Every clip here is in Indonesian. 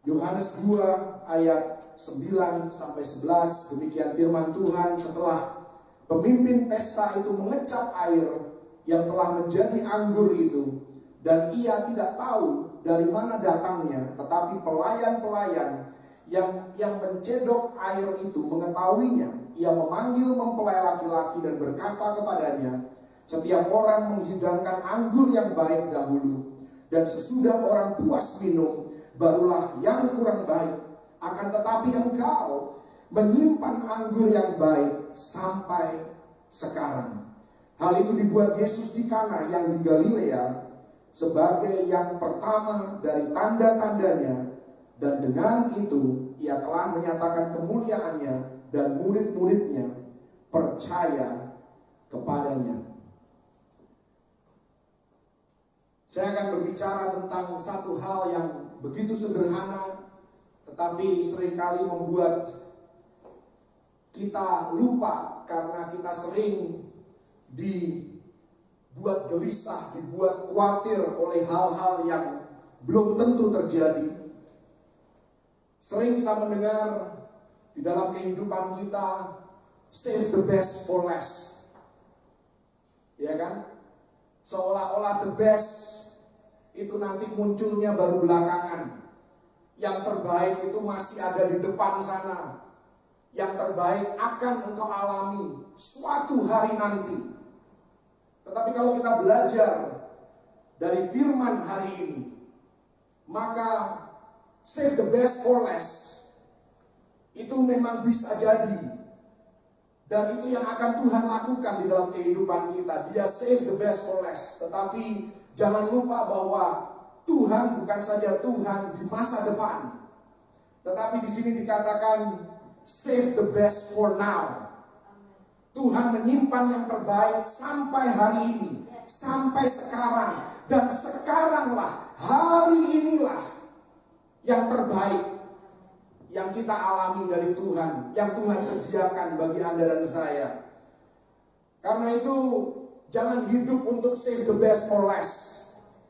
Yohanes 2 ayat 9 sampai 11, demikian firman Tuhan. Setelah pemimpin pesta itu mengecap air yang telah menjadi anggur itu, dan ia tidak tahu dari mana datangnya, tetapi pelayan-pelayan yang mencedok air itu mengetahuinya. Ia memanggil mempelai laki-laki dan berkata kepadanya, setiap orang menghidangkan anggur yang baik dahulu, dan sesudah orang puas minum, barulah yang kurang baik. Akan tetapi engkau menyimpan anggur yang baik sampai sekarang. Hal itu dibuat Yesus di Kana yang di Galilea sebagai yang pertama dari tanda-tandanya, dan dengan itu ia telah menyatakan kemuliaannya, dan murid-muridnya percaya kepadanya. Saya akan berbicara tentang satu hal yang begitu sederhana, tetapi seringkali membuat kita lupa karena kita sering dibuat gelisah, dibuat khawatir oleh hal-hal yang belum tentu terjadi. Sering kita mendengar di dalam kehidupan kita, save the best for last. Ya kan? Seolah-olah the best itu nanti munculnya baru belakangan. Yang terbaik itu masih ada di depan sana. Yang terbaik akan engkau alami suatu hari nanti. Tetapi kalau kita belajar dari firman hari ini, maka save the best for last itu memang bisa jadi. Dan itu yang akan Tuhan lakukan di dalam kehidupan kita. Dia save the best for last. Tetapi jangan lupa bahwa Tuhan bukan saja Tuhan di masa depan, tetapi di sini dikatakan save the best for now. Tuhan menyimpan yang terbaik sampai hari ini, sampai sekarang, dan sekaranglah, hari inilah yang terbaik yang kita alami dari Tuhan, yang Tuhan sediakan bagi Anda dan saya. Karena itu jangan hidup untuk save the best for last.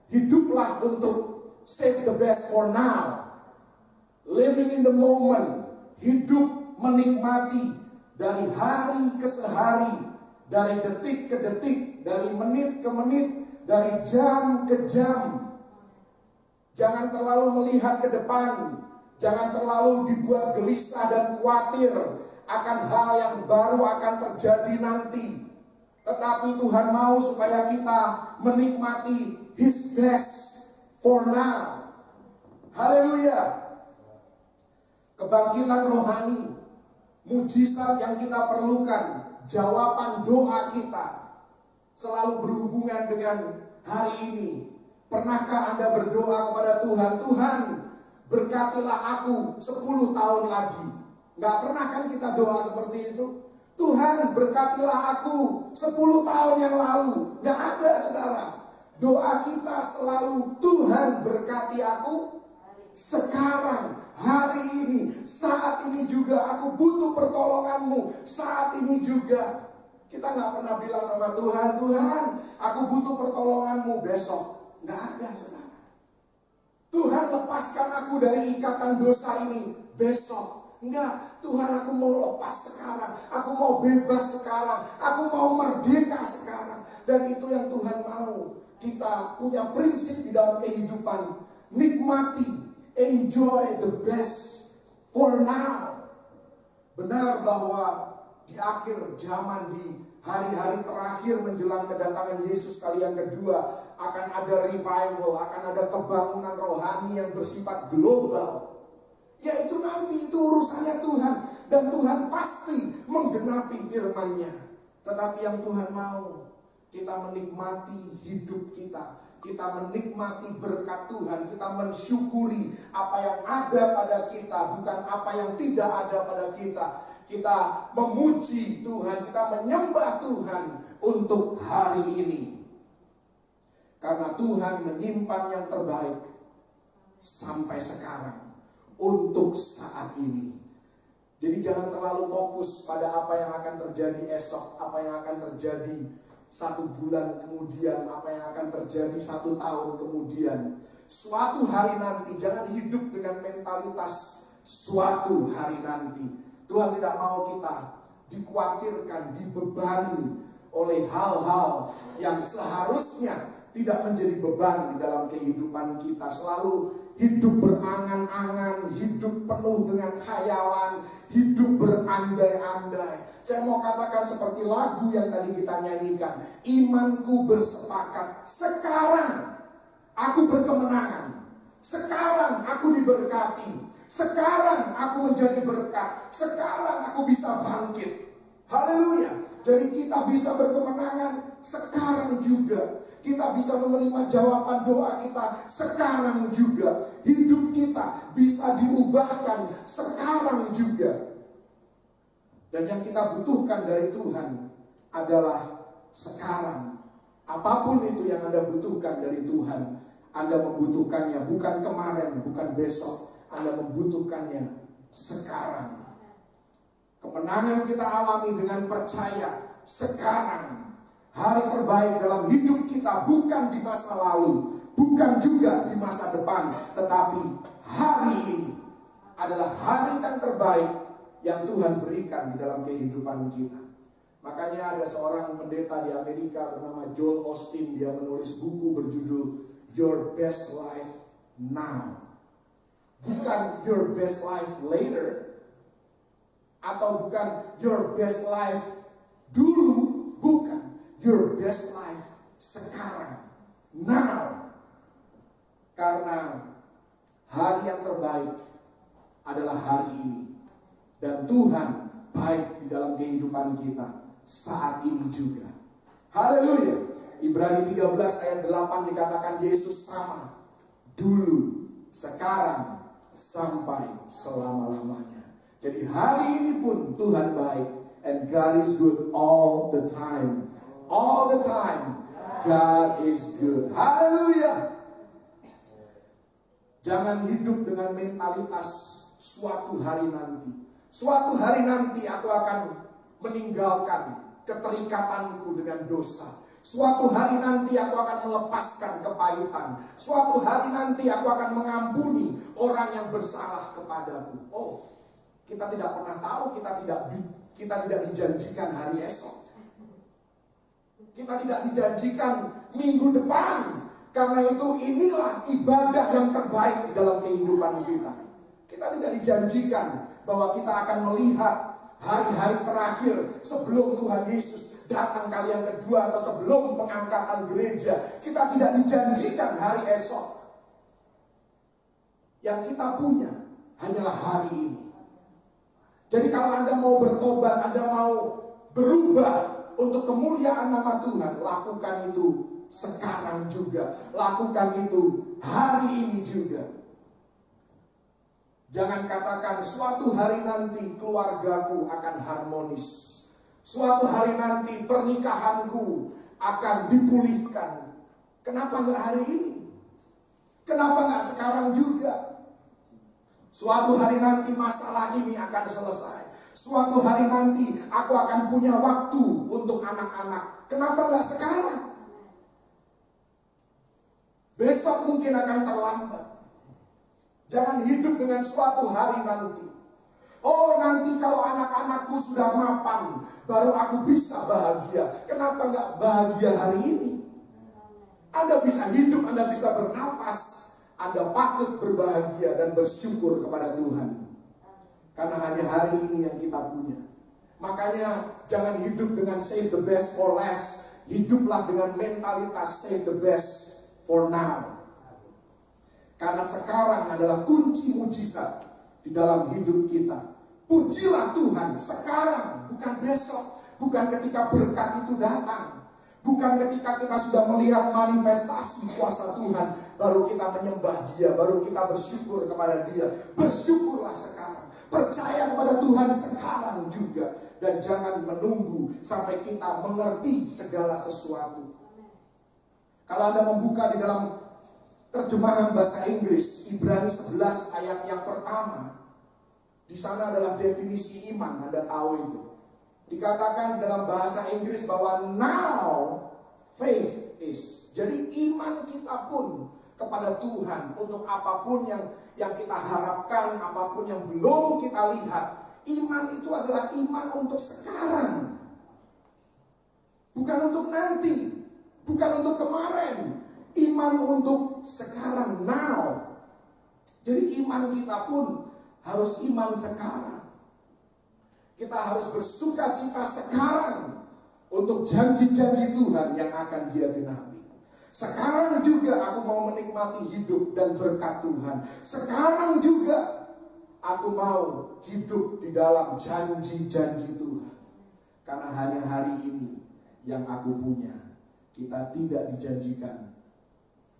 Hiduplah untuk save the best for now. Living in the moment. Hidup menikmati dari hari ke hari, dari detik ke detik, dari menit ke menit, dari jam ke jam. Jangan terlalu melihat ke depan. Jangan terlalu dibuat gelisah dan khawatir akan hal yang baru akan terjadi nanti. Tetapi Tuhan mau supaya kita menikmati His best for now. Haleluya. Kebangkitan rohani, mujizat yang kita perlukan, jawaban doa kita selalu berhubungan dengan hari ini. Pernahkah Anda berdoa kepada Tuhan, Tuhan berkatilah aku 10 tahun lagi? Gak pernah kan kita doa seperti itu? Tuhan berkatilah aku 10 tahun yang lalu. Gak ada, saudara. Doa kita selalu, Tuhan berkati aku sekarang, hari ini, saat ini juga aku butuh pertolonganmu. Saat ini juga. Kita gak pernah bilang sama Tuhan, Tuhan aku butuh pertolonganmu besok. Gak ada, saudara. Tuhan lepaskan aku dari ikatan dosa ini besok. Enggak, Tuhan aku mau lepas sekarang. Aku mau bebas sekarang. Aku mau merdeka sekarang. Dan itu yang Tuhan mau. Kita punya prinsip di dalam kehidupan. Nikmati, enjoy the best for now. Benar bahwa di akhir zaman, di hari-hari terakhir menjelang kedatangan Yesus kali yang kedua, akan ada revival, akan ada kebangunan rohani yang bersifat global. Ya itu nanti, itu urusannya Tuhan. Dan Tuhan pasti menggenapi firman-Nya. Tetapi yang Tuhan mau, kita menikmati hidup kita. Kita menikmati berkat Tuhan. Kita mensyukuri apa yang ada pada kita, bukan apa yang tidak ada pada kita. Kita memuji Tuhan, kita menyembah Tuhan untuk hari ini. Karena Tuhan menyimpan yang terbaik sampai sekarang, untuk saat ini. Jadi jangan terlalu fokus pada apa yang akan terjadi esok, apa yang akan terjadi 1 bulan kemudian, apa yang akan terjadi 1 tahun kemudian. suatu hari nanti. Jangan hidup dengan mentalitas suatu hari nanti. Tuhan tidak mau kita dikhawatirkan, dibebani oleh hal-hal yang seharusnya tidak menjadi beban di dalam kehidupan kita. Selalu hidup berangan-angan, hidup penuh dengan khayalan, hidup berandai-andai. Saya mau katakan seperti lagu yang tadi kita nyanyikan, imanku bersepakat, sekarang aku berkemenangan, sekarang aku diberkati, sekarang aku menjadi berkat, sekarang aku bisa bangkit. Haleluya. Jadi kita bisa berkemenangan sekarang juga. Kita bisa menerima jawaban doa kita sekarang juga. Hidup kita bisa diubahkan sekarang juga. Dan yang kita butuhkan dari Tuhan adalah sekarang. Apapun itu yang Anda butuhkan dari Tuhan, Anda membutuhkannya bukan kemarin, bukan besok. Anda membutuhkannya sekarang. Kemenangan kita alami dengan percaya sekarang. Hari terbaik dalam hidup kita bukan di masa lalu, bukan juga di masa depan, tetapi hari ini adalah hari yang terbaik yang Tuhan berikan di dalam kehidupan kita. Makanya ada seorang pendeta di Amerika bernama Joel Osteen. Dia menulis buku berjudul Your Best Life Now. Bukan your best life later, atau bukan your best life dulu, bukan. Your best life sekarang, now. Karena hari yang terbaik adalah hari ini. Dan Tuhan baik di dalam kehidupan kita saat ini juga. Haleluya. Ibrani 13 ayat 8 dikatakan Yesus sama dulu, sekarang, sampai selama-lamanya. Jadi hari ini pun Tuhan baik. And God is good all the time. All the time God is good. Haleluya. Jangan hidup dengan mentalitas suatu hari nanti. Suatu hari nanti aku akan meninggalkan keterikatanku dengan dosa. Suatu hari nanti aku akan melepaskan kepahitan. Suatu hari nanti aku akan mengampuni orang yang bersalah kepadaku. Oh, kita tidak pernah tahu, kita tidak dijanjikan hari esok. Kita tidak dijanjikan minggu depan. Karena itu inilah ibadah yang terbaik di dalam kehidupan kita. Kita tidak dijanjikan bahwa kita akan melihat hari-hari terakhir sebelum Tuhan Yesus datang kali yang kedua atau sebelum pengangkatan gereja. Kita tidak dijanjikan hari esok. Yang kita punya hanyalah hari ini. Jadi kalau Anda mau bertobat, Anda mau berubah untuk kemuliaan nama Tuhan, lakukan itu sekarang juga. Lakukan itu hari ini juga. Jangan katakan suatu hari nanti keluargaku akan harmonis. Suatu hari nanti pernikahanku akan dipulihkan. Kenapa nggak hari ini? Kenapa nggak sekarang juga? Suatu hari nanti masalah ini akan selesai. Suatu hari nanti aku akan punya waktu untuk anak-anak. Kenapa nggak sekarang? Besok mungkin akan terlambat. Jangan hidup dengan suatu hari nanti. Oh, nanti kalau anak-anakku sudah mapan, baru aku bisa bahagia. Kenapa nggak bahagia hari ini? Anda bisa hidup, Anda bisa bernapas. Anda patut berbahagia dan bersyukur kepada Tuhan. Karena hanya hari ini yang kita punya. Makanya jangan hidup dengan save the best for last. Hiduplah dengan mentalitas save the best for now. Karena sekarang adalah kunci mujizat di dalam hidup kita. Pujilah Tuhan sekarang, bukan besok. Bukan ketika berkat itu datang. Bukan ketika kita sudah melihat manifestasi kuasa Tuhan, baru kita menyembah Dia, baru kita bersyukur kepada Dia. Bersyukurlah sekarang. Percaya kepada Tuhan sekarang juga. Dan jangan menunggu sampai kita mengerti segala sesuatu. Kalau Anda membuka di dalam terjemahan bahasa Inggris, Ibrani 11 ayat yang pertama, di sana adalah definisi iman, Anda tahu itu. Dikatakan di dalam bahasa Inggris bahwa now faith is. Jadi iman kita pun kepada Tuhan untuk apapun yang kita harapkan, apapun yang belum kita lihat. Iman itu adalah iman untuk sekarang, bukan untuk nanti, bukan untuk kemarin. Iman untuk sekarang, now. Jadi iman kita pun harus iman sekarang. Kita harus bersuka cita sekarang untuk janji-janji Tuhan yang akan Dia genapi. Sekarang juga aku mau menikmati hidup dan berkat Tuhan. Sekarang juga aku mau hidup di dalam janji-janji Tuhan. Karena hanya hari ini yang aku punya. Kita tidak dijanjikan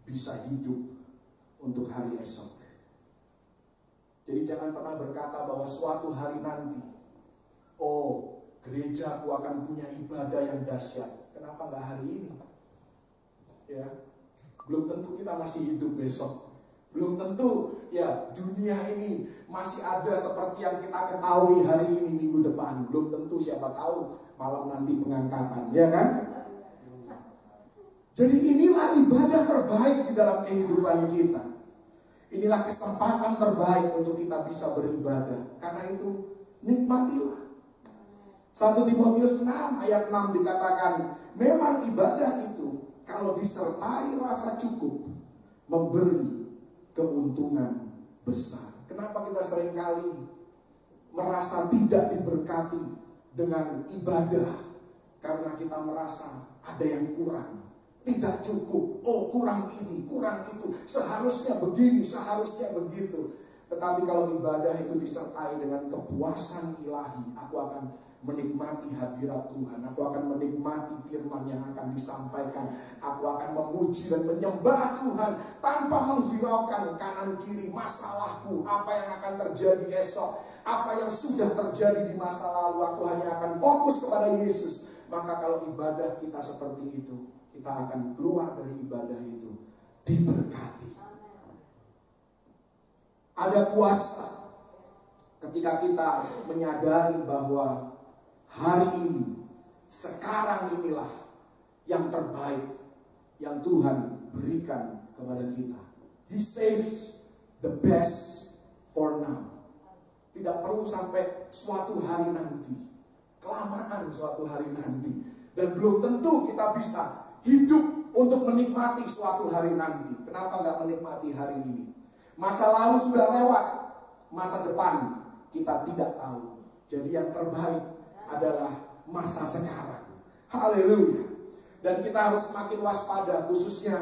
bisa hidup untuk hari esok. Jadi jangan pernah berkata bahwa suatu hari nanti, oh, gerejaku akan punya ibadah yang dahsyat. Kenapa nggak hari ini? Ya, belum tentu kita masih hidup besok. Belum tentu ya dunia ini masih ada seperti yang kita ketahui hari ini, minggu depan. Belum tentu, siapa tahu malam nanti pengangkatan, ya kan? Jadi inilah ibadah terbaik di dalam kehidupan kita. Inilah kesempatan terbaik untuk kita bisa beribadah. Karena itu nikmatilah. 1 Timotius 6 ayat 6 dikatakan, memang ibadah itu kalau disertai rasa cukup memberi keuntungan besar. Kenapa kita seringkali merasa tidak diberkati dengan ibadah? Karena kita merasa ada yang kurang, tidak cukup. Oh, kurang ini, kurang itu, seharusnya begini, seharusnya begitu. Tetapi kalau ibadah itu disertai dengan kepuasan ilahi, aku akan menikmati hadirat Tuhan. Aku akan menikmati firman yang akan disampaikan. Aku akan memuji dan menyembah Tuhan tanpa menghiraukan kanan kiri masalahku, apa yang akan terjadi esok, apa yang sudah terjadi di masa lalu. Aku hanya akan fokus kepada Yesus. Maka kalau ibadah kita seperti itu, kita akan keluar dari ibadah itu diberkati. Ada kuasa ketika kita menyadari bahwa hari ini, sekarang inilah yang terbaik yang Tuhan berikan kepada kita. He saves the best for now. Tidak perlu sampai suatu hari nanti, kelamaan suatu hari nanti. Dan belum tentu kita bisa hidup untuk menikmati suatu hari nanti. Kenapa nggak menikmati hari ini? Masa lalu sudah lewat, masa depan kita tidak tahu. Jadi yang terbaik adalah masa sekarang. Haleluya. Dan kita harus semakin waspada, khususnya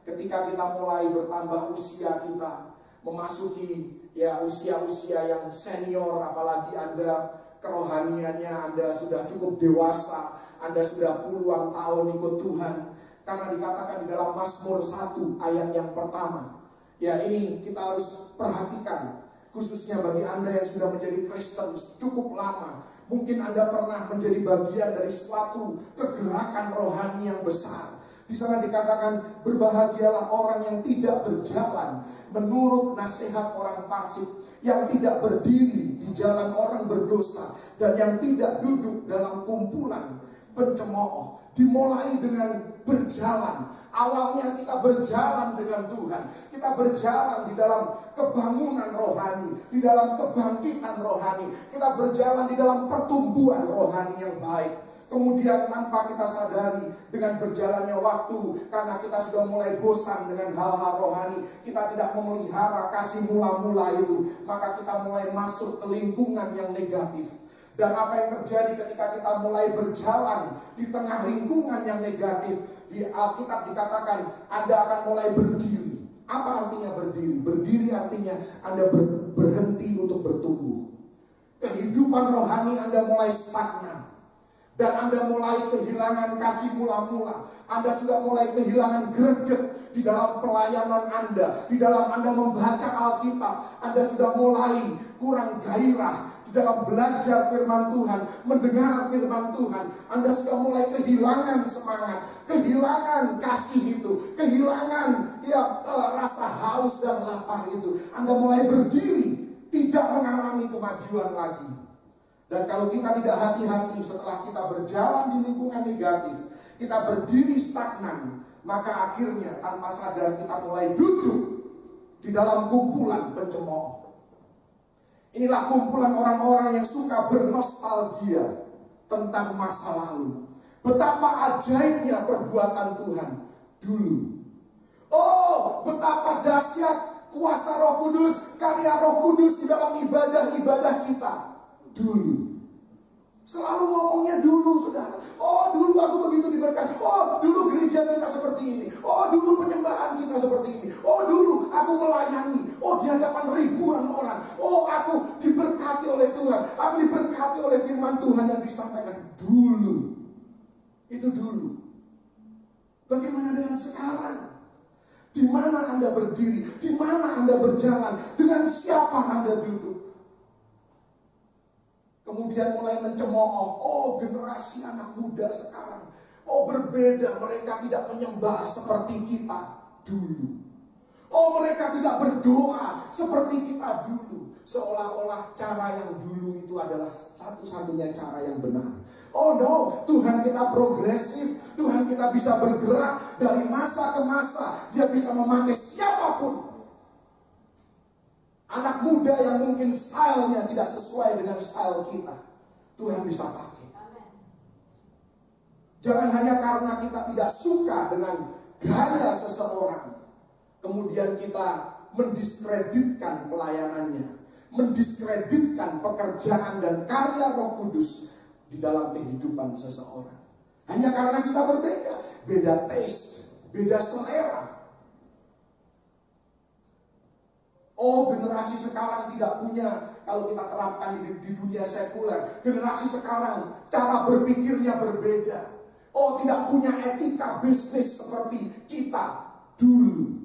ketika kita mulai bertambah usia kita, memasuki ya usia-usia yang senior, apalagi Anda kerohaniannya Anda sudah cukup dewasa, Anda sudah puluhan tahun ikut Tuhan. Karena dikatakan di dalam Mazmur 1 ayat yang pertama, ya ini kita harus perhatikan, khususnya bagi Anda yang sudah menjadi Kristen cukup lama. Mungkin Anda pernah menjadi bagian dari suatu kegerakan rohani yang besar. Di sana dikatakan, berbahagialah orang yang tidak berjalan menurut nasihat orang fasik, yang tidak berdiri di jalan orang berdosa, dan yang tidak duduk dalam kumpulan pencemooh. Dimulai dengan berjalan. Awalnya kita berjalan dengan Tuhan. Kita berjalan di dalam kebangunan rohani, di dalam kebangkitan rohani. Kita berjalan di dalam pertumbuhan rohani yang baik. Kemudian tanpa kita sadari, dengan berjalannya waktu, karena kita sudah mulai bosan dengan hal-hal rohani, kita tidak memelihara kasih mula-mula itu, maka kita mulai masuk ke lingkungan yang negatif. Dan apa yang terjadi ketika kita mulai berjalan di tengah lingkungan yang negatif? Di Alkitab dikatakan Anda akan mulai berdiri. Apa artinya berdiri? Berdiri artinya Anda berhenti untuk bertumbuh. Kehidupan rohani Anda mulai stagnan. Dan Anda mulai kehilangan kasih mula-mula. Anda sudah mulai kehilangan greget di dalam pelayanan Anda. Di dalam Anda membaca Alkitab, Anda sudah mulai kurang gairah di dalam belajar firman Tuhan, mendengar firman Tuhan. Anda sudah mulai kehilangan semangat, kehilangan kasih itu, kehilangan rasa haus dan lapar itu. Anda mulai berdiri, tidak mengalami kemajuan lagi. Dan kalau kita tidak hati-hati setelah kita berjalan di lingkungan negatif, kita berdiri stagnan, maka akhirnya tanpa sadar kita mulai duduk di dalam kumpulan pencemooh. Inilah kumpulan orang-orang yang suka bernostalgia tentang masa lalu. Betapa ajaibnya perbuatan Tuhan dulu. Oh, betapa dahsyat kuasa Roh Kudus, karya Roh Kudus di dalam ibadah-ibadah kita dulu. Selalu ngomongnya dulu, saudara. Oh, dulu aku begitu diberkati. Oh, dulu gereja kita seperti ini. Oh, dulu penyembahan kita seperti ini. Oh, dulu aku melayani. Oh, di hadapan ribuan orang. Oh, aku diberkati oleh Tuhan. Aku diberkati oleh firman Tuhan yang disampaikan dulu. Itu dulu. Bagaimana dengan sekarang? Di mana Anda berdiri? Di mana Anda berjalan? Dengan siapa Anda duduk? Kemudian mulai mencemooh. Oh, generasi anak muda sekarang. Oh, berbeda. Mereka tidak menyembah seperti kita dulu. Oh, mereka tidak berdoa seperti kita dulu. Seolah-olah cara yang dulu itu adalah satu-satunya cara yang benar. Oh no, Tuhan kita progresif. Tuhan kita bisa bergerak dari masa ke masa. Dia bisa memakai siapapun. Anak muda yang mungkin stylenya tidak sesuai dengan style kita, Tuhan bisa pakai. Jangan hanya karena kita tidak suka dengan gaya seseorang, kemudian kita mendiskreditkan pelayanannya, mendiskreditkan pekerjaan dan karya Roh Kudus di dalam kehidupan seseorang. Hanya karena kita berbeda, beda taste, beda selera. Oh, generasi sekarang tidak punya, kalau kita terapkan di dunia sekuler, generasi sekarang cara berpikirnya berbeda. Oh, tidak punya etika bisnis seperti kita dulu.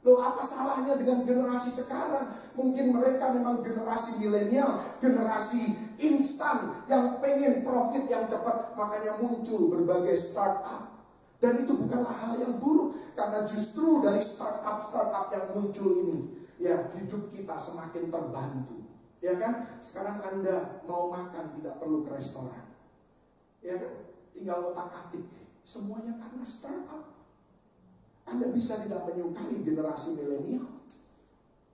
Loh, apa salahnya dengan generasi sekarang? Mungkin mereka memang generasi milenial, generasi instan yang pengen profit yang cepat, makanya muncul berbagai startup. Dan itu bukanlah hal yang buruk, karena justru dari startup yang muncul ini, ya, hidup kita semakin terbantu. Ya kan? Sekarang Anda mau makan tidak perlu ke restoran. Ya kan? Tinggal otak-atik. Semuanya karena startup. Anda bisa tidak menyukai generasi milenial,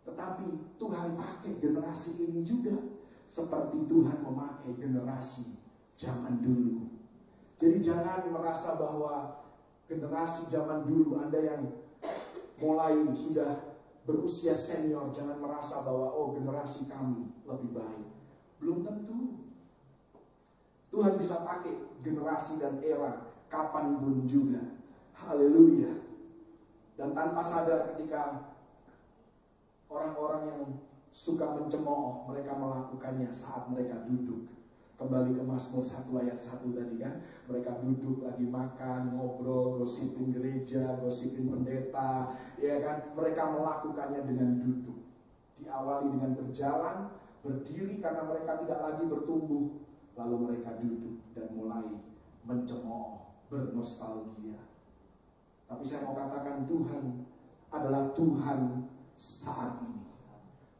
tetapi Tuhan pakai generasi ini juga seperti Tuhan memakai generasi zaman dulu. Jadi jangan merasa bahwa generasi zaman dulu, Anda yang mulai sudah berusia senior, jangan merasa bahwa oh, generasi kami lebih baik. Belum tentu. Tuhan bisa pakai generasi dan era kapanpun juga. Haleluya. Dan tanpa sadar ketika orang-orang yang suka mencemooh, mereka melakukannya saat mereka duduk. Kembali ke Mazmur 1 ayat 1 tadi kan, mereka duduk lagi makan, ngobrol, gosipin gereja, gosipin pendeta, ya kan, mereka melakukannya dengan duduk. Diawali dengan berjalan, berdiri karena mereka tidak lagi bertumbuh, lalu mereka duduk dan mulai mencemooh, bernostalgia. Tapi saya mau katakan Tuhan adalah Tuhan saat ini.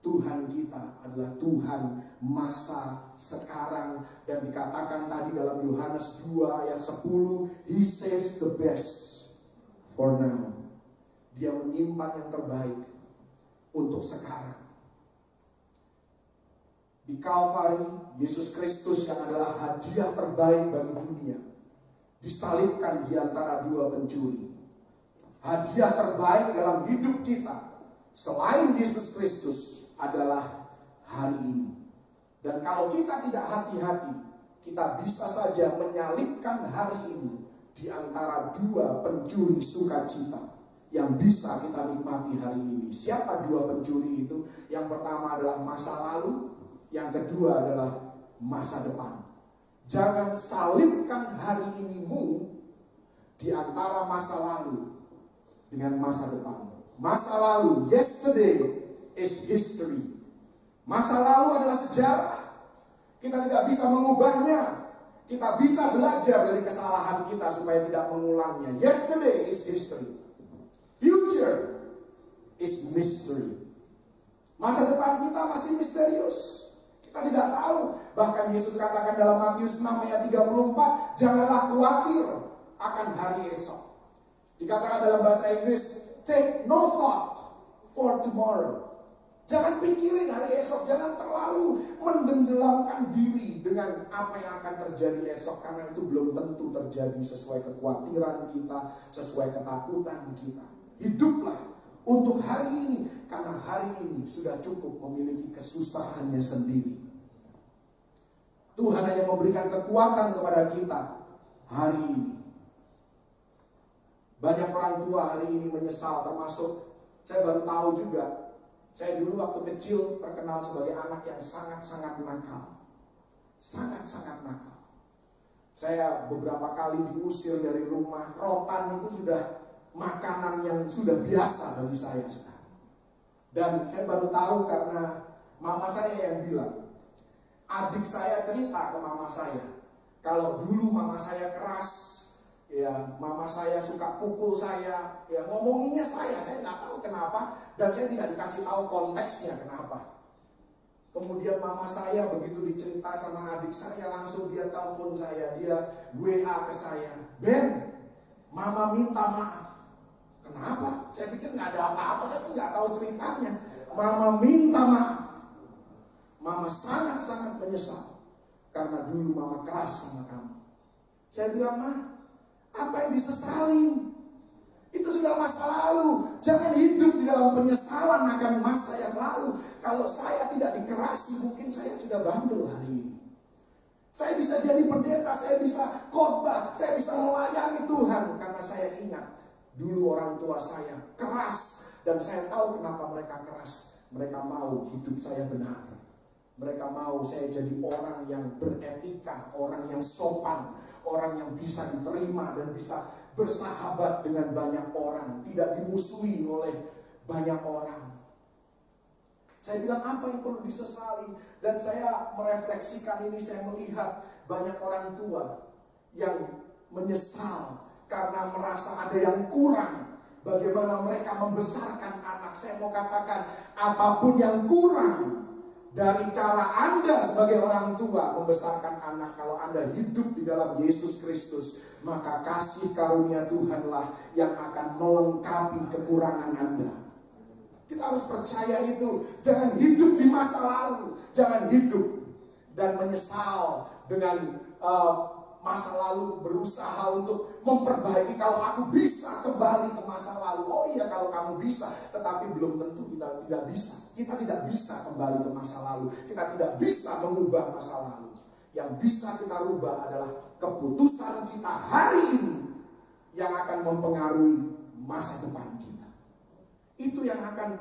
Tuhan kita adalah Tuhan masa sekarang. Dan dikatakan tadi dalam Yohanes 2 ayat 10, He saves the best for now. Dia menyimpan yang terbaik untuk sekarang. Di Kalvari, Yesus Kristus yang adalah hadiah terbaik bagi dunia, disalibkan di antara dua pencuri. Hadiah terbaik dalam hidup kita selain Yesus Kristus adalah hari ini. Dan kalau kita tidak hati-hati, kita bisa saja menyalipkan hari ini di antara dua pencuri sukacita yang bisa kita nikmati hari ini. Siapa dua pencuri itu? Yang pertama adalah masa lalu, yang kedua adalah masa depan. Jangan salibkan hari inimu di antara masa lalu dengan masa depan. Masa lalu, yesterday is history. Masa lalu adalah sejarah. Kita tidak bisa mengubahnya. Kita bisa belajar dari kesalahan kita supaya tidak mengulangnya. Yesterday is history. Future is mystery. Masa depan kita masih misterius. Kita tidak tahu. Bahkan Yesus katakan dalam Matius 6 ayat 34, janganlah khawatir akan hari esok. Dikatakan dalam bahasa Inggris, take no thought for tomorrow. Jangan pikirin hari esok, jangan terlalu mendenggelamkan diri dengan apa yang akan terjadi esok, karena itu belum tentu terjadi sesuai kekhawatiran kita, sesuai ketakutan kita. Hiduplah untuk hari ini, karena hari ini sudah cukup memiliki kesusahannya sendiri. Tuhan hanya memberikan kekuatan kepada kita hari ini. Banyak orang tua hari ini menyesal, termasuk saya baru tahu juga. Saya dulu waktu kecil terkenal sebagai anak yang sangat-sangat nakal. Sangat-sangat nakal. Saya beberapa kali diusir dari rumah. Rotan itu sudah makanan yang sudah biasa bagi saya. Dan saya baru tahu karena mama saya yang bilang. Adik saya cerita ke mama saya. Kalau dulu mama saya keras, ya, mama saya suka pukul saya, ya, ngomonginnya saya nggak tahu kenapa, dan saya tidak dikasih tahu konteksnya kenapa. Kemudian mama saya begitu dicerita sama adik saya, langsung dia telepon saya, dia WA ke saya, Ben, mama minta maaf. Kenapa? Saya pikir nggak ada apa-apa, saya pun nggak tahu ceritanya. Mama minta maaf. Mama sangat-sangat menyesal karena dulu mama keras sama kamu. Saya bilang, Ma, apa yang disesali? Itu sudah masa lalu. Jangan hidup di dalam penyesalan akan masa yang lalu. Kalau saya tidak dikerasi, mungkin saya sudah bandel hari ini. Saya bisa jadi pendeta, saya bisa khotbah, saya bisa melayani Tuhan. Karena saya ingat dulu orang tua saya keras. Dan saya tahu kenapa mereka keras. Mereka mau hidup saya benar. Mereka mau saya jadi orang yang beretika, orang yang sopan, orang yang bisa diterima dan bisa bersahabat dengan banyak orang, tidak dimusuhi oleh banyak orang. Saya bilang apa yang perlu disesali, dan saya merefleksikan ini, saya melihat banyak orang tua yang menyesal karena merasa ada yang kurang. Bagaimana mereka membesarkan anak. Saya mau katakan, apapun yang kurang dari cara Anda sebagai orang tua membesarkan anak, kalau Anda hidup di dalam Yesus Kristus, maka kasih karunia Tuhanlah yang akan melengkapi kekurangan Anda. Kita harus percaya itu. Jangan hidup di masa lalu. Jangan hidup dan menyesal dengan masa lalu, berusaha untuk memperbaiki. Kalau aku bisa kembali ke masa lalu, oh iya kalau kamu bisa, tetapi belum tentu kita tidak bisa. Kita tidak bisa kembali ke masa lalu. Kita tidak bisa mengubah masa lalu. Yang bisa kita rubah adalah keputusan kita hari ini yang akan mempengaruhi masa depan kita. Itu yang akan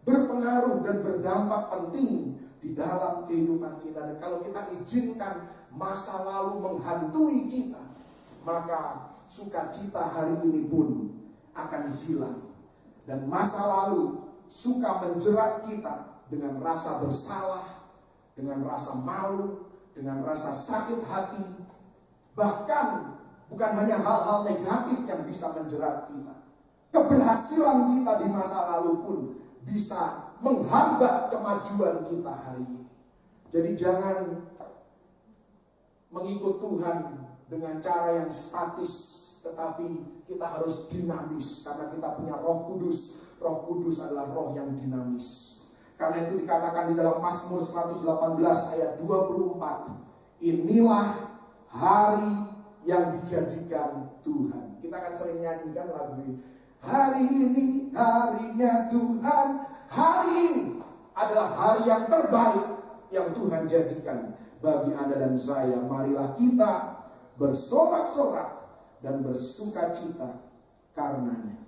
berpengaruh dan berdampak penting di dalam kehidupan kita. Dan kalau kita izinkan masa lalu menghantui kita, maka sukacita hari ini pun akan hilang. Dan masa lalu suka menjerat kita dengan rasa bersalah, dengan rasa malu, dengan rasa sakit hati. Bahkan bukan hanya hal-hal negatif yang bisa menjerat kita. Keberhasilan kita di masa lalu pun bisa menghambat kemajuan kita hari ini. Jadi jangan mengikut Tuhan dengan cara yang statis, tetapi kita harus dinamis karena kita punya Roh Kudus. Roh Kudus adalah roh yang dinamis. Karena itu dikatakan di dalam Mazmur 118 ayat 24, inilah hari yang dijadikan Tuhan. Kita akan sering nyanyikan lagu ini. Hari ini harinya Tuhan. Hari ini adalah hari yang terbaik yang Tuhan jadikan bagi Anda dan saya. Marilah kita bersorak-sorak dan bersukacita karenanya.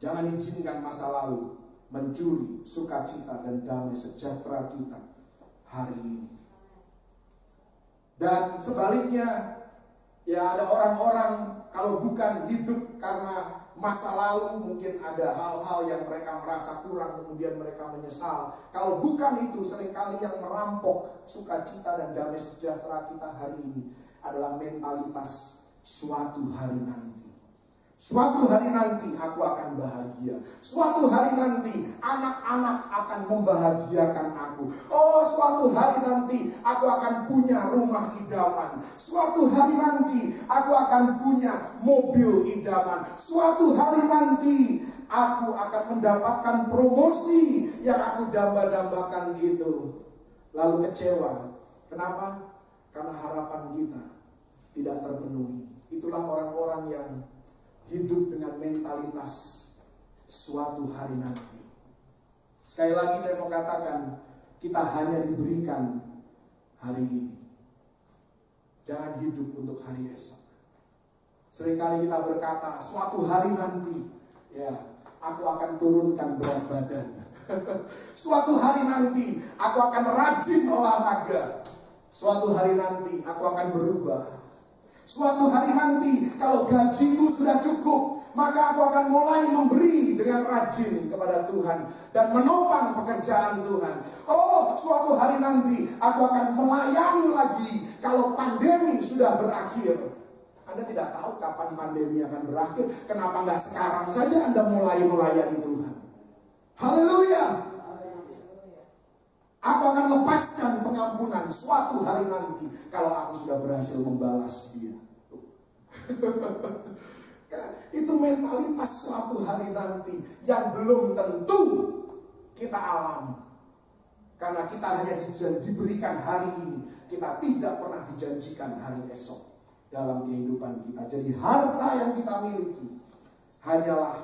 Jangan izinkan masa lalu mencuri sukacita dan damai sejahtera kita hari ini. Dan sebaliknya, ya ada orang-orang kalau bukan hidup karena masa lalu, mungkin ada hal-hal yang mereka merasa kurang, kemudian mereka menyesal. Kalau bukan itu, seringkali yang merampok sukacita dan damai sejahtera kita hari ini adalah mentalitas suatu hari nanti. Suatu hari nanti aku akan bahagia. Suatu hari nanti anak-anak akan membahagiakan aku. Oh, suatu hari nanti aku akan punya rumah idaman. Suatu hari nanti aku akan punya mobil idaman. Suatu hari nanti aku akan mendapatkan promosi yang aku damba-dambakan itu. Lalu kecewa. Kenapa? Karena harapan kita tidak terpenuhi. Itulah orang-orang yang hidup dengan mentalitas suatu hari nanti. Sekali lagi saya mau katakan, kita hanya diberikan hari ini. Jangan hidup untuk hari esok. Seringkali kita berkata, suatu hari nanti, ya, aku akan turunkan berat badan. Suatu hari nanti, aku akan rajin olahraga. Suatu hari nanti, aku akan berubah. Suatu hari nanti, kalau gajiku sudah cukup, maka aku akan mulai memberi dengan rajin kepada Tuhan dan menopang pekerjaan Tuhan. Oh, suatu hari nanti aku akan melayani lagi kalau pandemi sudah berakhir. Anda tidak tahu kapan pandemi akan berakhir. Kenapa nggak sekarang saja Anda mulai melayani Tuhan? Haleluya! Aku akan lepaskan pengampunan suatu hari nanti kalau aku sudah berhasil membalas dia. Itu mentalitas suatu hari nanti yang belum tentu kita alami. Karena kita hanya diberikan hari ini. Kita tidak pernah dijanjikan hari esok dalam kehidupan kita. Jadi harta yang kita miliki hanyalah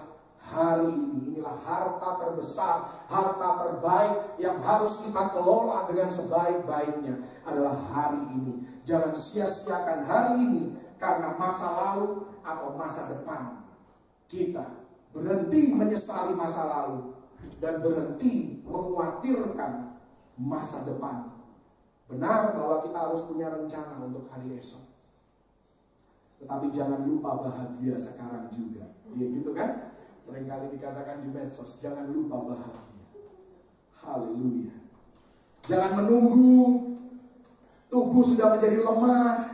hari ini. Inilah harta terbesar, harta terbaik yang harus kita kelola dengan sebaik-baiknya adalah hari ini. Jangan sia-siakan hari ini karena masa lalu atau masa depan. Kita berhenti menyesali masa lalu dan berhenti mengkhawatirkan masa depan. Benar bahwa kita harus punya rencana untuk hari esok. Tetapi jangan lupa bahagia sekarang juga. Ya gitu kan? Seringkali dikatakan di medsos, jangan lupa bahagia. Haleluya. Jangan menunggu tubuh sudah menjadi lemah.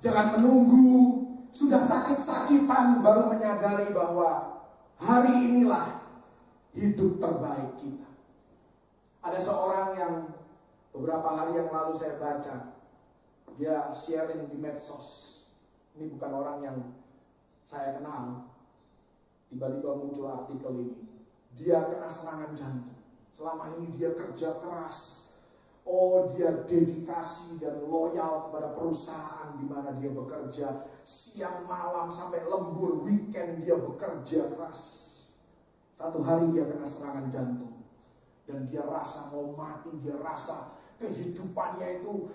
Jangan menunggu sudah sakit-sakitan baru menyadari bahwa hari inilah hidup terbaik kita. Ada seorang yang beberapa hari yang lalu saya baca, dia sharing di medsos. Ini bukan orang yang saya kenal. Tiba-tiba muncul artikel ini. Dia kena serangan jantung. Selama ini dia kerja keras. Oh, dia dedikasi dan loyal kepada perusahaan di mana dia bekerja. Siang malam sampai lembur, weekend dia bekerja keras. Satu hari dia kena serangan jantung. Dan dia rasa mau mati, dia rasa kehidupannya itu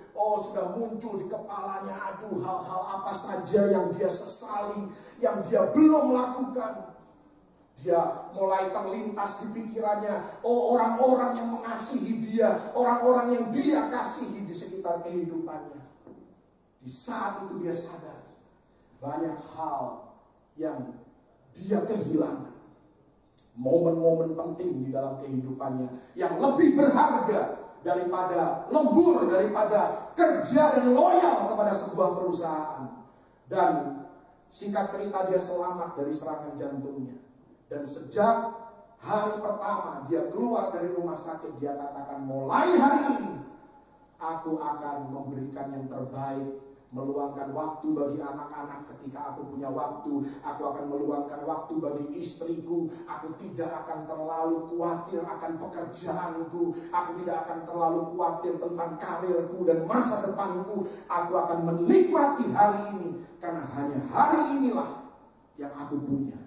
sudah muncul di kepalanya. Aduh, hal-hal apa saja yang dia sesali, yang dia belum lakukan. Dia mulai terlintas di pikirannya, orang-orang yang mengasihi dia, orang-orang yang dia kasihi di sekitar kehidupannya. Di saat itu dia sadar banyak hal yang dia kehilangan. Momen-momen penting di dalam kehidupannya yang lebih berharga daripada lembur, daripada kerja dan loyal kepada sebuah perusahaan. Dan singkat cerita dia selamat dari serangan jantungnya. Dan sejak hari pertama dia keluar dari rumah sakit, dia katakan, mulai hari ini aku akan memberikan yang terbaik, meluangkan waktu bagi anak-anak ketika aku punya waktu, aku akan meluangkan waktu bagi istriku, aku tidak akan terlalu khawatir akan pekerjaanku, aku tidak akan terlalu khawatir tentang karirku dan masa depanku, aku akan menikmati hari ini karena hanya hari inilah yang aku punya.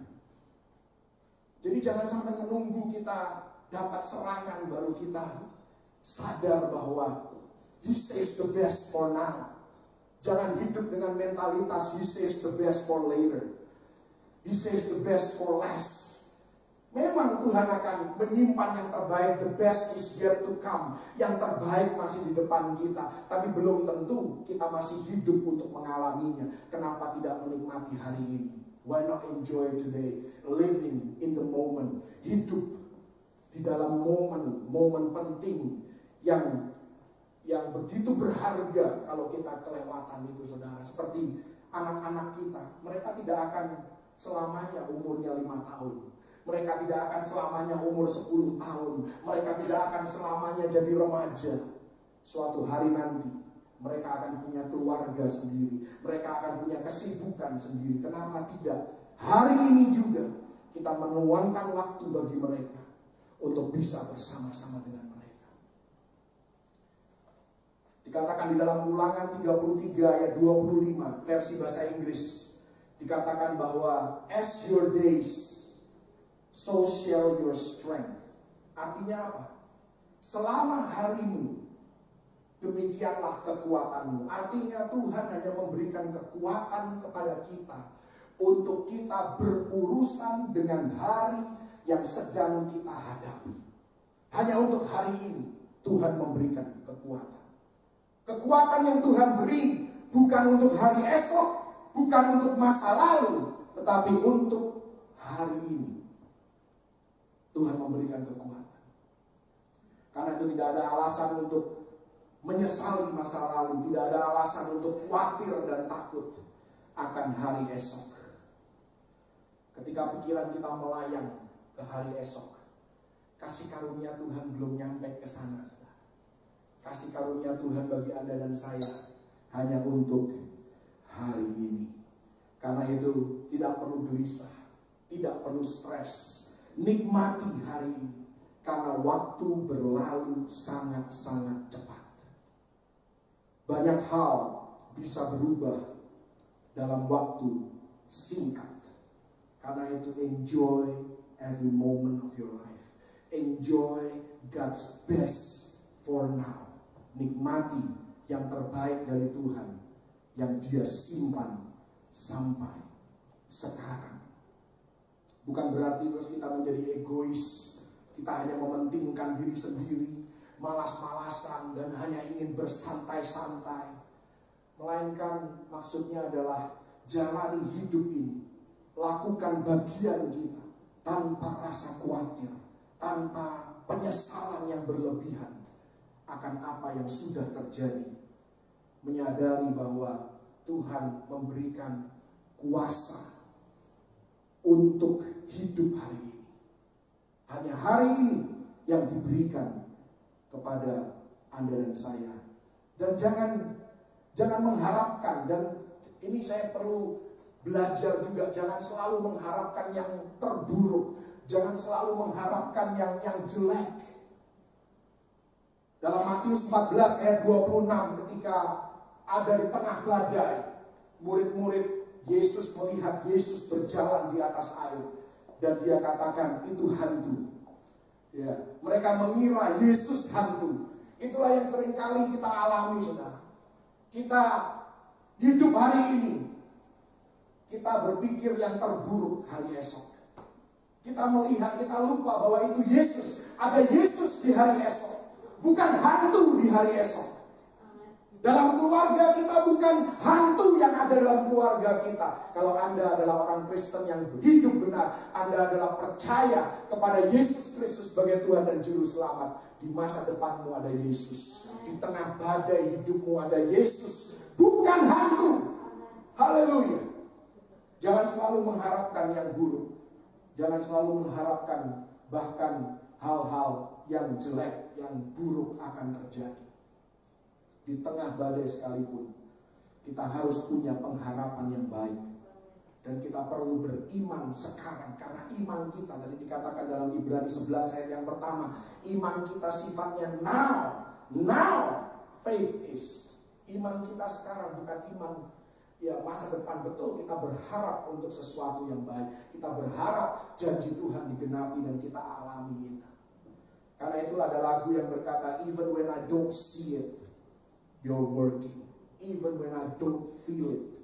Jadi jangan sampai menunggu kita dapat serangan baru kita sadar bahwa He saves the best for now. Jangan hidup dengan mentalitas He saves the best for later. He saves the best for last. Memang Tuhan akan menyimpan yang terbaik. The best is yet to come. Yang terbaik masih di depan kita. Tapi belum tentu kita masih hidup untuk mengalaminya. Kenapa tidak menikmati hari ini? Why not enjoy today? Living in the moment. Hidup di dalam momen penting yang begitu berharga kalau kita kelewatan itu, saudara. Seperti anak-anak kita. Mereka tidak akan selamanya umurnya 5 tahun. Mereka tidak akan selamanya umur 10 tahun. Mereka tidak akan selamanya jadi remaja. Suatu hari nanti mereka akan punya keluarga sendiri. Mereka akan punya kesibukan sendiri. Kenapa tidak? Hari ini juga kita meluangkan waktu bagi mereka untuk bisa bersama-sama dengan mereka. Dikatakan di dalam Ulangan 33 ayat 25 versi bahasa Inggris, dikatakan bahwa as your days, so shall your strength. Artinya apa? Selama harimu, demikianlah kekuatanmu. Artinya Tuhan hanya memberikan kekuatan kepada kita untuk kita berurusan dengan hari yang sedang kita hadapi. Hanya untuk hari ini Tuhan memberikan kekuatan. Kekuatan yang Tuhan beri bukan untuk hari esok, bukan untuk masa lalu, tetapi untuk hari ini. Tuhan memberikan kekuatan. Karena itu tidak ada alasan untuk menyesali masa lalu, tidak ada alasan untuk khawatir dan takut akan hari esok. Ketika pikiran kita melayang ke hari esok, kasih karunia Tuhan belum nyampe ke sana. Kasih karunia Tuhan bagi Anda dan saya hanya untuk hari ini. Karena itu tidak perlu gelisah, tidak perlu stres. Nikmati hari ini, karena waktu berlalu sangat-sangat cepat. Banyak hal bisa berubah dalam waktu singkat. Karena itu enjoy every moment of your life. Enjoy God's best for now. Nikmati yang terbaik dari Tuhan yang Dia simpan sampai sekarang. Bukan berarti terus kita menjadi egois, kita hanya mementingkan diri sendiri, malas-malasan dan hanya ingin bersantai-santai. Melainkan maksudnya adalah jalani hidup ini, lakukan bagian kita tanpa rasa khawatir, tanpa penyesalan yang berlebihan akan apa yang sudah terjadi. Menyadari bahwa Tuhan memberikan kuasa untuk hidup hari ini. Hanya hari ini yang diberikan kepada Anda dan saya. Dan jangan mengharapkan, dan ini saya perlu belajar juga, jangan selalu mengharapkan yang terburuk, jangan selalu mengharapkan yang jelek. Dalam Matius 14 ayat 26, ketika ada di tengah badai, murid-murid Yesus melihat Yesus berjalan di atas air, dan dia katakan itu hantu. Ya, mereka mengira Yesus hantu. Itulah yang seringkali kita alami, saudara. Kita hidup hari ini, kita berpikir yang terburuk hari esok. Kita melihat, kita lupa bahwa itu Yesus. Ada Yesus di hari esok, bukan hantu di hari esok. Dalam keluarga kita bukan hantu yang ada dalam keluarga kita. Kalau Anda adalah orang Kristen yang hidup benar, Anda adalah percaya kepada Yesus Kristus sebagai Tuhan dan Juru Selamat, di masa depanmu ada Yesus. Di tengah badai hidupmu ada Yesus, bukan hantu. Haleluya. Jangan selalu mengharapkan yang buruk. Jangan selalu mengharapkan bahkan hal-hal yang jelek, yang buruk akan terjadi. Di tengah badai sekalipun, kita harus punya pengharapan yang baik. Dan kita perlu beriman sekarang. Karena iman kita, tadi dikatakan dalam Ibrani 11 ayat yang pertama, iman kita sifatnya now. Now faith is. Iman kita sekarang, bukan iman ya masa depan. Betul, kita berharap untuk sesuatu yang baik. Kita berharap janji Tuhan digenapi dan kita alami itu. Karena itulah ada lagu yang berkata, even when I don't see it, you're working. Even when I don't feel it,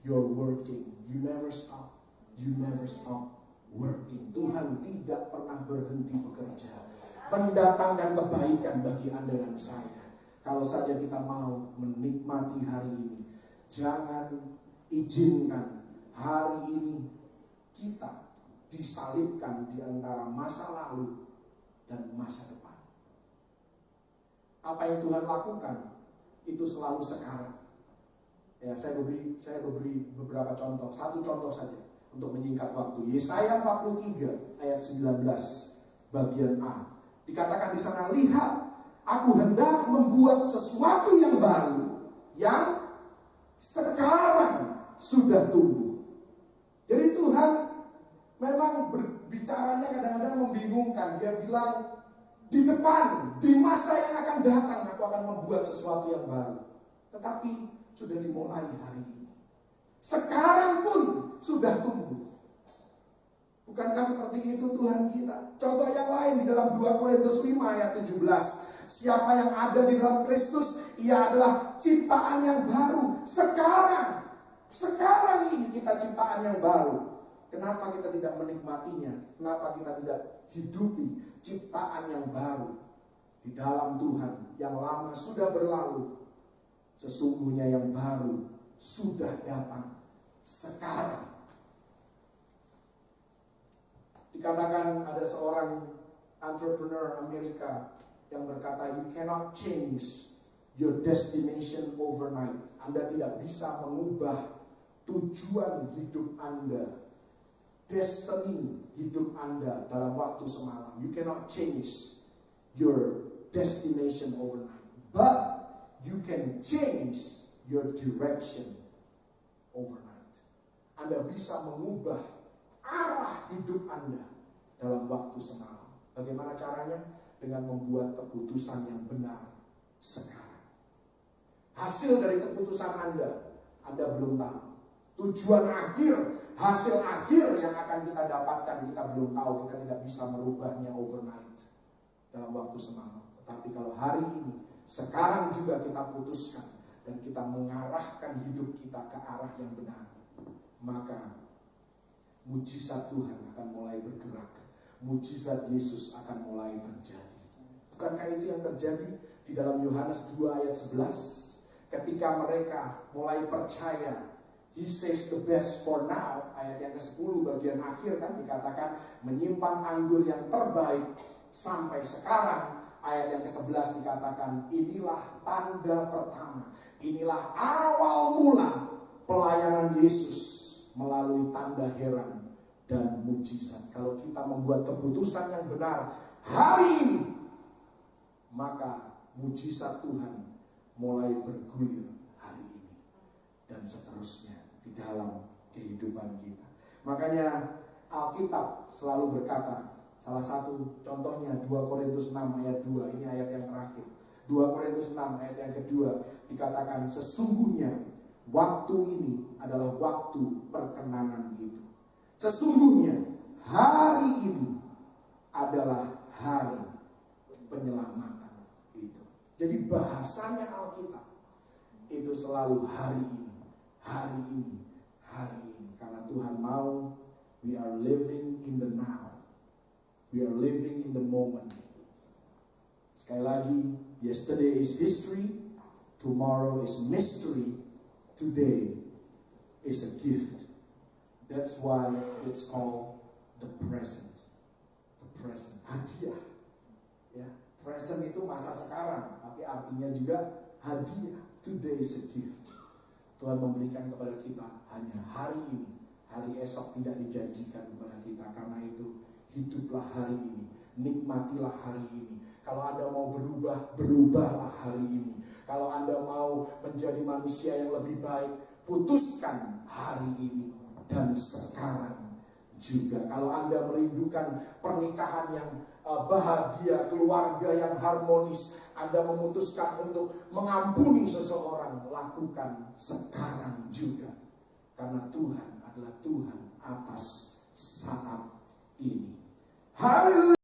you're working. You never stop. You never stop working. Tuhan tidak pernah berhenti bekerja, mendatangkan kebaikan bagi Anda dan saya. Kalau saja kita mau menikmati hari ini, jangan izinkan hari ini kita disalibkan di antara masa lalu dan masa depan. Apa yang Tuhan lakukan itu selalu sekarang. Ya, saya beri beberapa contoh. Satu contoh saja. untuk menyingkat waktu. Yesaya 43 ayat 19 bagian A. Dikatakan di sana, lihat, aku hendak membuat sesuatu yang baru, yang sekarang sudah tumbuh. Jadi Tuhan memang berbicaranya kadang-kadang membingungkan. Dia bilang, di depan, di masa yang akan datang, aku akan membuat sesuatu yang baru. Tetapi sudah dimulai hari ini. Sekarang pun sudah tumbuh. Bukankah seperti itu Tuhan kita? Contoh yang lain di dalam 2 Korintus 5 ayat 17. Siapa yang ada di dalam Kristus, ia adalah ciptaan yang baru. Sekarang ini kita ciptaan yang baru. Kenapa kita tidak menikmatinya? Kenapa kita tidak hidupi ciptaan yang baru di dalam Tuhan? Yang lama sudah berlalu. Sesungguhnya yang baru sudah datang sekarang. Dikatakan ada seorang entrepreneur Amerika yang berkata, you cannot change your destination overnight. Anda tidak bisa mengubah tujuan hidup Anda, destiny hidup Anda dalam waktu semalam. You cannot change your destination overnight. But you can change your direction overnight. Anda bisa mengubah arah hidup Anda dalam waktu semalam. Bagaimana caranya? Dengan membuat keputusan yang benar sekarang. Hasil dari keputusan Anda belum tahu. Tujuan akhir, hasil akhir yang akan kita dapatkan, kita belum tahu. Kita tidak bisa merubahnya overnight dalam waktu semalam. Tetapi kalau hari ini, sekarang juga kita putuskan dan kita mengarahkan hidup kita ke arah yang benar, maka mujizat Tuhan akan mulai bergerak. Mujizat Yesus akan mulai terjadi. Bukankah itu yang terjadi di dalam Yohanes 2 ayat 11? Ketika mereka mulai percaya, He says the best for now. Ayat yang ke-10 bagian akhir kan dikatakan menyimpan anggur yang terbaik sampai sekarang. Ayat yang ke-11 dikatakan inilah tanda pertama. Inilah awal mula pelayanan Yesus melalui tanda heran dan mujizat. Kalau kita membuat keputusan yang benar hari ini, maka mujizat Tuhan mulai bergulir hari ini dan seterusnya di dalam kehidupan kita. Makanya Alkitab selalu berkata, salah satu contohnya 2 Korintus 6 ayat 2, ini ayat yang terakhir. 2 Korintus 6 ayat yang kedua dikatakan sesungguhnya waktu ini adalah waktu perkenanan itu. Sesungguhnya hari ini adalah hari penyelamatan itu. Jadi bahasanya Alkitab itu selalu hari ini, hari ini, hari ini. Karena Tuhan mau we are living in the now. We are living in the moment. Sekali lagi, yesterday is history, tomorrow is mystery, today is a gift. That's why it's called the present. The present, hadiah. Ya, present itu masa sekarang, tapi artinya juga hadiah. Today is a gift. Tuhan memberikan kepada kita hanya hari ini. Hari esok tidak dijanjikan kepada kita. Karena itu hiduplah hari ini, nikmatilah hari ini. Kalau Anda mau berubah, berubahlah hari ini. Kalau Anda mau menjadi manusia yang lebih baik, putuskan hari ini dan sekarang juga. Kalau Anda merindukan pernikahan yang bahagia, keluarga yang harmonis, Anda memutuskan untuk mengampuni seseorang, lakukan sekarang juga. Karena Tuhan adalah Tuhan atas saat ini. Haleluya.